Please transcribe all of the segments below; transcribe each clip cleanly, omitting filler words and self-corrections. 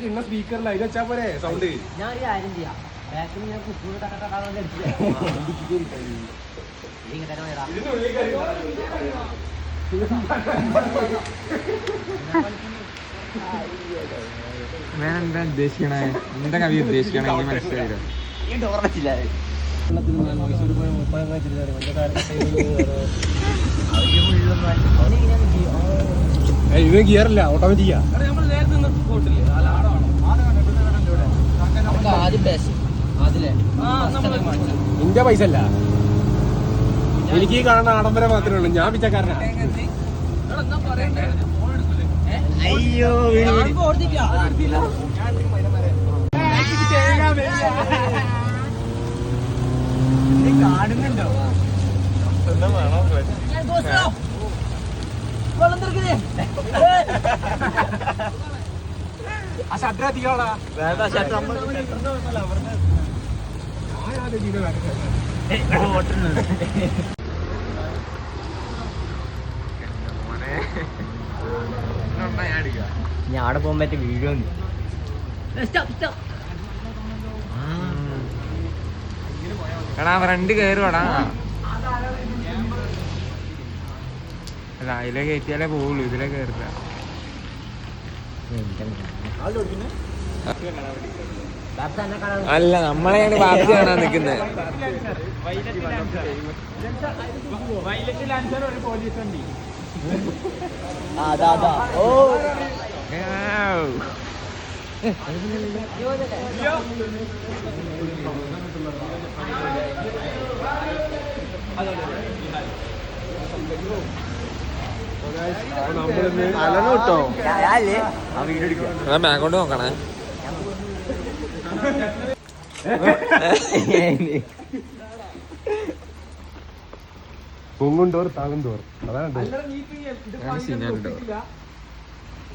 ഇന്ന സ്പീക്കറിൽ അതിൽ വെച്ചാ പോരെ സൗണ്ട്. ഞാൻ ഒരു കാര്യം ചെയ്യാം, ബാക്കിൽ ഞാൻ കുട്ടികൾ എന്താ ഉദ്ദേശിക്കണേ, എന്താ കവി ഉദ്ദേശിക്കണേ മനസ്സിലായില്ല. ഇത് ഗിയറില്ല, ഓട്ടോമാറ്റിക്കാ. നിന്റെ പൈസ അല്ല, എനിക്ക് ഈ കാണുന്ന ആഡംബരം മാത്രമേ ഉള്ളൂ. ഞാൻ പിച്ചക്കാരനാ. അയ്യോ കാണുന്നുണ്ടോ? ആ ഷട്ടർ എത്തിക്കോളാ. ഞാൻ അവിടെ പോകാൻ പറ്റിയ വീഡിയോ എടാ ഫ്രണ്ട് കയറുവാടാ. അല്ല അതിലെ കയറ്റിയാലേ പോവുള്ളൂ, ഇതിലെ കയറില്ല. അല്ല നമ്മളെയാണ് ബാക്കി കാണാൻ നിക്കുന്നത്. ബാക്കോട്ട് നോക്കണേ. പൊങ്ങുണ്ടോർ താങ്ങും തോർ. അതാണ്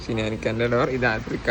ഷിനാനിക്കൻ്റെ ഡോർ. ഇത് ആഫ്രിക്ക.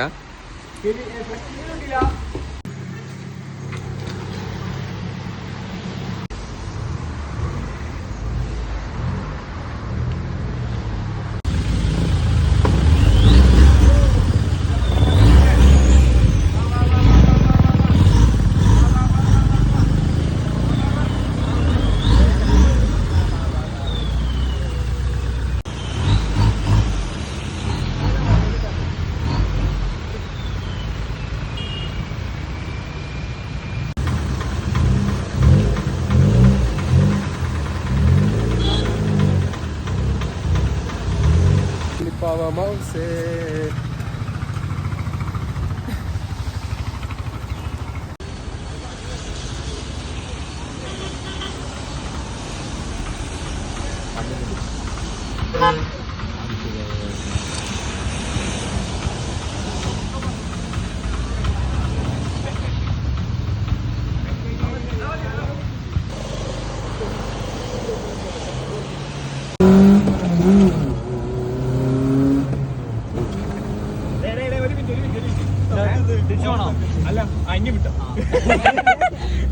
അല്ല അഞ്ഞു വിട്ടോ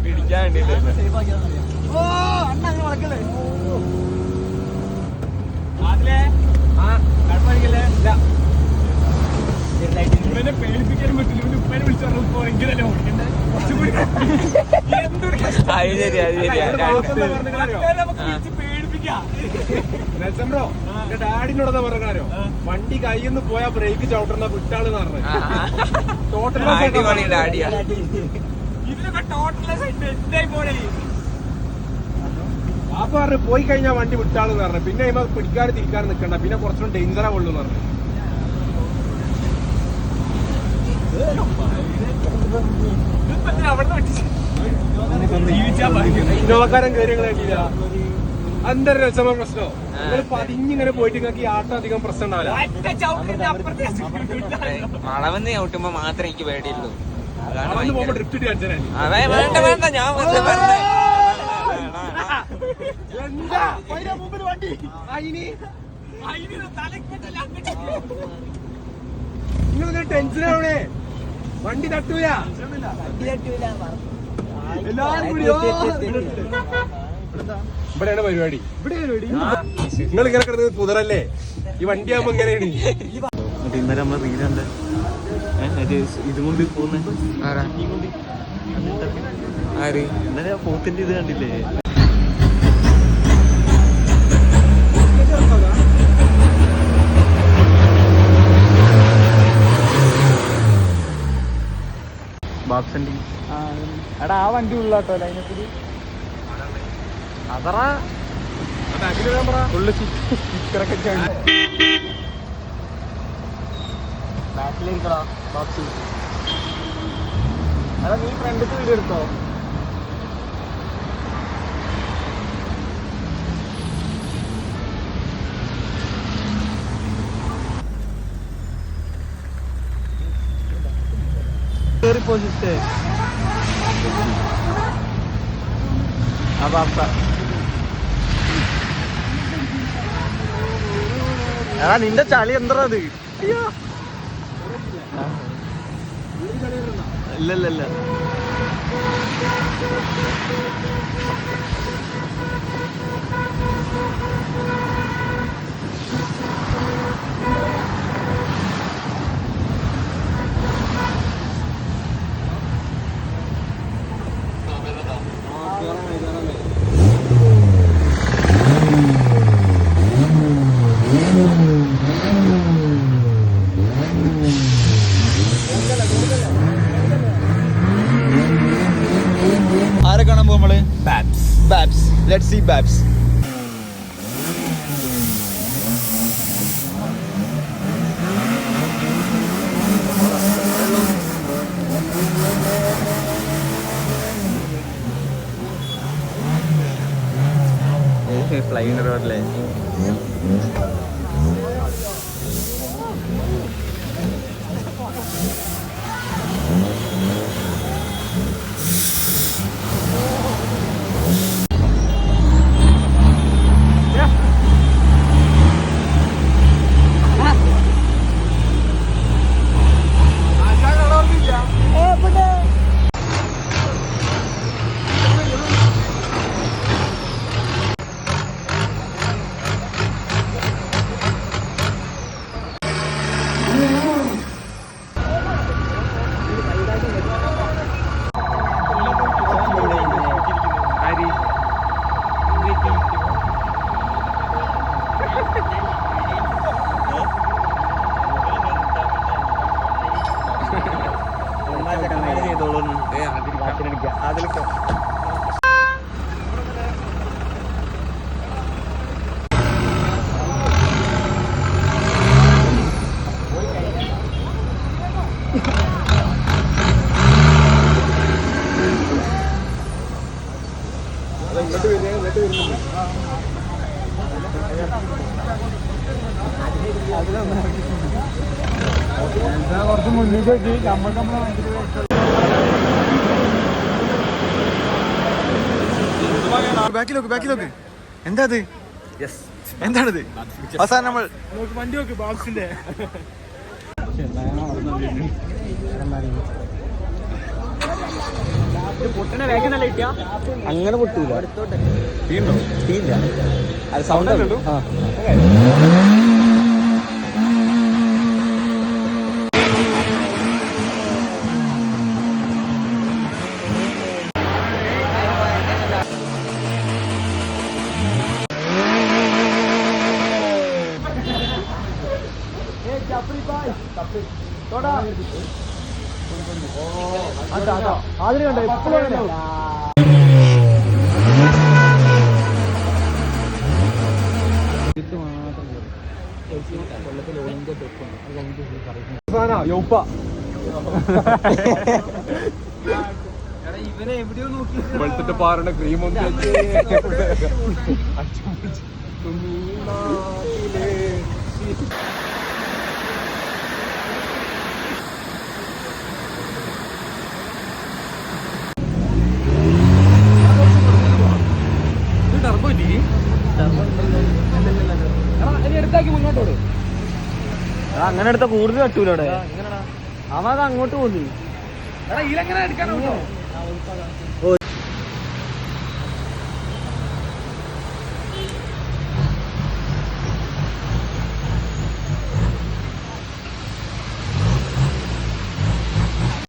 പിടിക്കാൻ വേണ്ടിട്ട്. ഇവനെ പേടിപ്പിക്കാനും പറ്റില്ല. ഇവന് ഉപ്പേനെ വിളിച്ചു പറഞ്ഞപ്പോ എങ്കിലല്ലേ ഓടിക്കണ്ടേ. ബ്രോ ഡാഡിനോടൊന്ന് പറഞ്ഞാരോ, വണ്ടി കയ്യിന്ന് പോയാ ബ്രേക്ക് ചവിട്ടുന്ന വിട്ടാളെന്ന് പറഞ്ഞു. ഇതിനൊക്കെ അപ്പൊ പറഞ്ഞു പോയി കഴിഞ്ഞാൽ വണ്ടി വിട്ടാളെന്ന് പറഞ്ഞു. പിന്നെ ഇവ പിടിക്കാതെ തിരിക്കാതെ നിൽക്കണ്ട, പിന്നെ കുറച്ചുകൂടെ ഡേഞ്ചറാ കൊള്ളുന്ന് പറഞ്ഞു. ഇന്നോവക്കാരൻ കയറി കേട്ടില്ല. എന്തൊരു രസമായ പ്രശ്നോ. നിങ്ങൾ പതിഞ്ഞിങ്ങനെ പോയിട്ട് നിങ്ങൾക്ക് ഈ ആട്ടം അധികം പ്രശ്നം ഉണ്ടാവില്ല. വളവന്ന് ചവിട്ടുമ്പോ മാത്രമേ എനിക്ക് പേടിയുള്ളൂ. പോകുമ്പോ ഡ്രിഫ്റ്റ് ഇട്ട് കാണിച്ചാൽ വേണ്ട വേണ്ട, ഞാൻ നിങ്ങൾ ടെൻഷനാവണേ. വണ്ടി തട്ടൂല. എല്ലാരും കൂടി ഇവിടെയാണ് പരിപാടി. നിങ്ങൾ ഇങ്ങനെ കിടന്നത് പുതറല്ലേ? ഈ വണ്ടി ആകുമ്പോ ഇങ്ങനെയാണ്. ഇന്നലെ നമ്മളെ റീലുണ്ട് ഇതും കൊണ്ട് പോകുന്ന ആര് ഇന്നലെ പോത്തിന്റെ ഇത് കണ്ടില്ലേ? ബാബ്സന്റെ എടാ ആ വണ്ടി ഉള്ളാട്ടോ അതിനെക്കുറി അതറാ ഫുള്ള് സ്റ്റിക്കറൊക്കെ ബാക്കിലിരിക്കടാ ബാക്സി. എടാ നീ ഫ്രണ്ടിൽ വീഡിയോ എടുത്തോ? കേറിപ്പോ സിസ്റ്റേ. എടാ നിന്റെ ചളി എന്താ അത്? ഇല്ലല്ല ആരെ കാണാൻ പോകും നമ്മള്? Babs. Let's see Babs. Flying റോഡിലെ അതിലൊക്കെ കുറച്ച് മുന്നിലേക്ക് വെച്ച് നമ്മൾക്ക് നമ്മളെ വണ്ടി ബാക്കിലോക്ക് എന്താ അത്? എന്താണിത്? അവസാനം നമ്മൾ വണ്ടി നോക്ക് ബാബ്സിന്റെ. അങ്ങനെ പൊട്ടൂല. തീയില്ല. അത് സൗണ്ട് അതിൽ കണ്ടോ എപ്പോഴും ഇവനെ എവിടെയോ നോക്കി വെളുത്തിട്ട് പാറണ ക്രീം ഒന്നും എടുത്താക്കി മുന്നോട്ടോട്. അങ്ങനെ എടുത്ത കൂടുതൽ കട്ടൂല അവിടെ. അവൻ അത് അങ്ങോട്ട് പോന്നു. എടാ ഇതിലെങ്ങനെ എടുക്കാനോ?